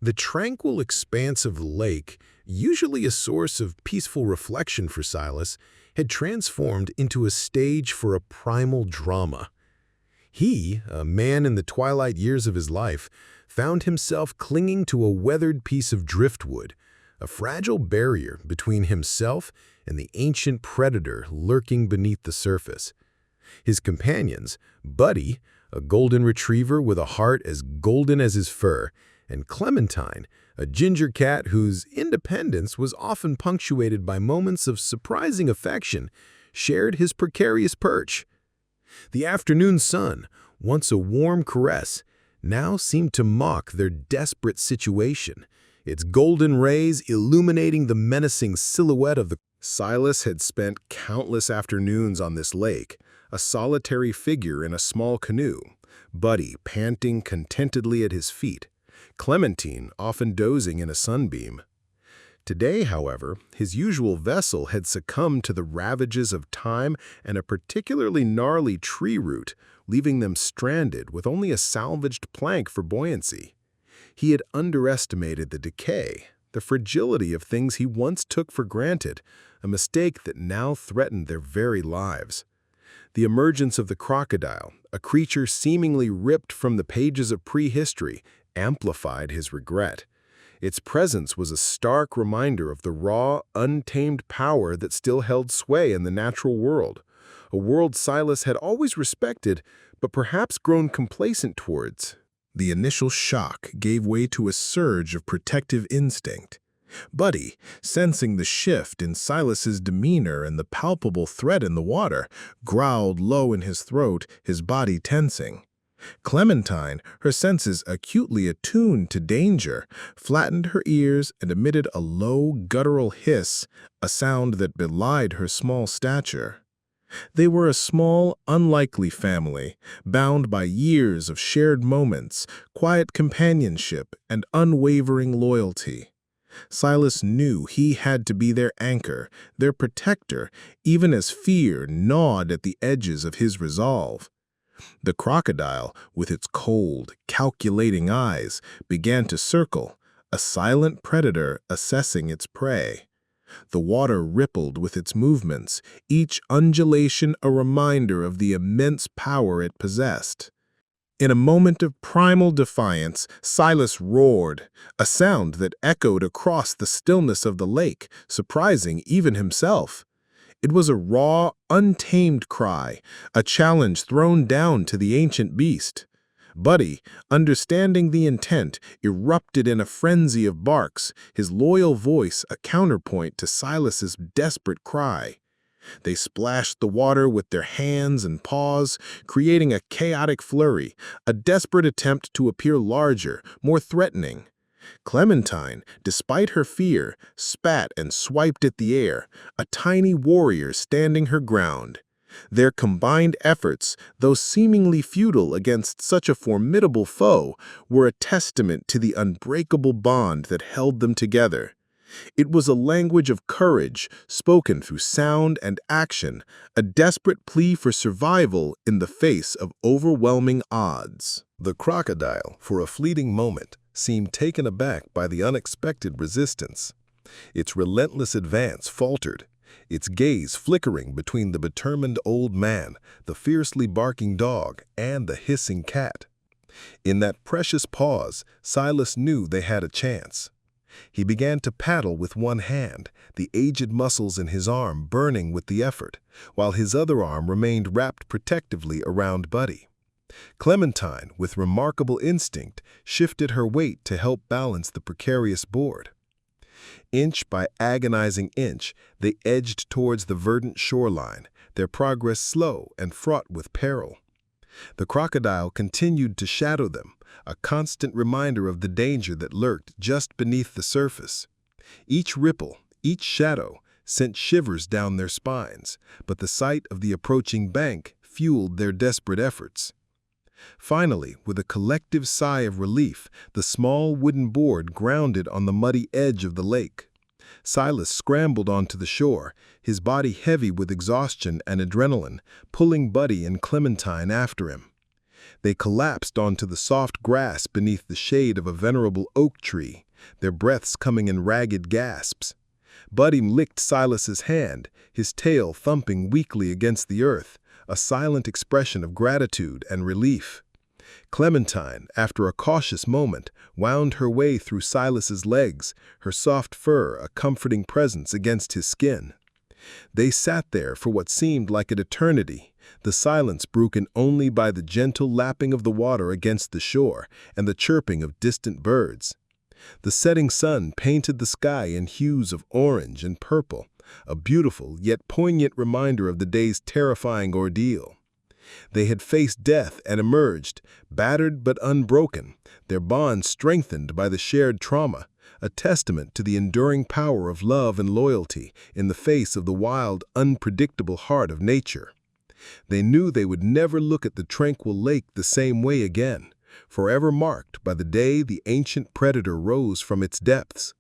The tranquil expanse of the lake, usually a source of peaceful reflection for Silas, had transformed into a stage for a primal drama. He, a man in the twilight years of his life, found himself clinging to a weathered piece of driftwood, a fragile barrier between himself and the ancient predator lurking beneath the surface. His companions, Buddy, a golden retriever with a heart as golden as his fur, and Clementine, a ginger cat whose independence was often punctuated by moments of surprising affection, shared his precarious perch. The afternoon sun, once a warm caress, now seemed to mock their desperate situation, its golden rays illuminating the menacing silhouette of the... Silas had spent countless afternoons on this lake, a solitary figure in a small canoe, Buddy panting contentedly at his feet, Clementine often dozing in a sunbeam. Today, however, his usual vessel had succumbed to the ravages of time and a particularly gnarly tree root, leaving them stranded with only a salvaged plank for buoyancy. He had underestimated the decay, the fragility of things he once took for granted, a mistake that now threatened their very lives. The emergence of the crocodile, a creature seemingly ripped from the pages of prehistory, amplified his regret. Its presence was a stark reminder of the raw, untamed power that still held sway in the natural world, a world Silas had always respected, but perhaps grown complacent towards. The initial shock gave way to a surge of protective instinct. Buddy, sensing the shift in Silas's demeanor and the palpable threat in the water, growled low in his throat, his body tensing. Clementine, her senses acutely attuned to danger, flattened her ears and emitted a low, guttural hiss, a sound that belied her small stature. They were a small, unlikely family, bound by years of shared moments, quiet companionship, and unwavering loyalty. Silas knew he had to be their anchor, their protector, even as fear gnawed at the edges of his resolve. The crocodile, with its cold, calculating eyes, began to circle, a silent predator assessing its prey. The water rippled with its movements, each undulation a reminder of the immense power it possessed. In a moment of primal defiance, Silas roared, a sound that echoed across the stillness of the lake, surprising even himself. It was a raw, untamed cry, a challenge thrown down to the ancient beast. Buddy, understanding the intent, erupted in a frenzy of barks, his loyal voice a counterpoint to Silas's desperate cry. They splashed the water with their hands and paws, creating a chaotic flurry, a desperate attempt to appear larger, more threatening. Clementine, despite her fear, spat and swiped at the air, a tiny warrior standing her ground. Their combined efforts, though seemingly futile against such a formidable foe, were a testament to the unbreakable bond that held them together. It was a language of courage, spoken through sound and action, a desperate plea for survival in the face of overwhelming odds. The crocodile, for a fleeting moment, seemed taken aback by the unexpected resistance. Its relentless advance faltered, its gaze flickering between the determined old man, the fiercely barking dog, and the hissing cat. In that precious pause, Silas knew they had a chance. He began to paddle with one hand, the aged muscles in his arm burning with the effort, while his other arm remained wrapped protectively around Buddy. Clementine, with remarkable instinct, shifted her weight to help balance the precarious board. Inch by agonizing inch, they edged towards the verdant shoreline, their progress slow and fraught with peril. The crocodile continued to shadow them, a constant reminder of the danger that lurked just beneath the surface. Each ripple, each shadow, sent shivers down their spines, but the sight of the approaching bank fueled their desperate efforts. Finally, with a collective sigh of relief, the small wooden board grounded on the muddy edge of the lake. Silas scrambled onto the shore, his body heavy with exhaustion and adrenaline, pulling Buddy and Clementine after him. They collapsed onto the soft grass beneath the shade of a venerable oak tree, their breaths coming in ragged gasps. Buddy licked Silas's hand, his tail thumping weakly against the earth, a silent expression of gratitude and relief. Clementine, after a cautious moment, wound her way through Silas's legs, her soft fur a comforting presence against his skin. They sat there for what seemed like an eternity, the silence broken only by the gentle lapping of the water against the shore and the chirping of distant birds. The setting sun painted the sky in hues of orange and purple, a beautiful yet poignant reminder of the day's terrifying ordeal. They had faced death and emerged, battered but unbroken, their bond strengthened by the shared trauma, a testament to the enduring power of love and loyalty in the face of the wild, unpredictable heart of nature. They knew they would never look at the tranquil lake the same way again, forever marked by the day the ancient predator rose from its depths.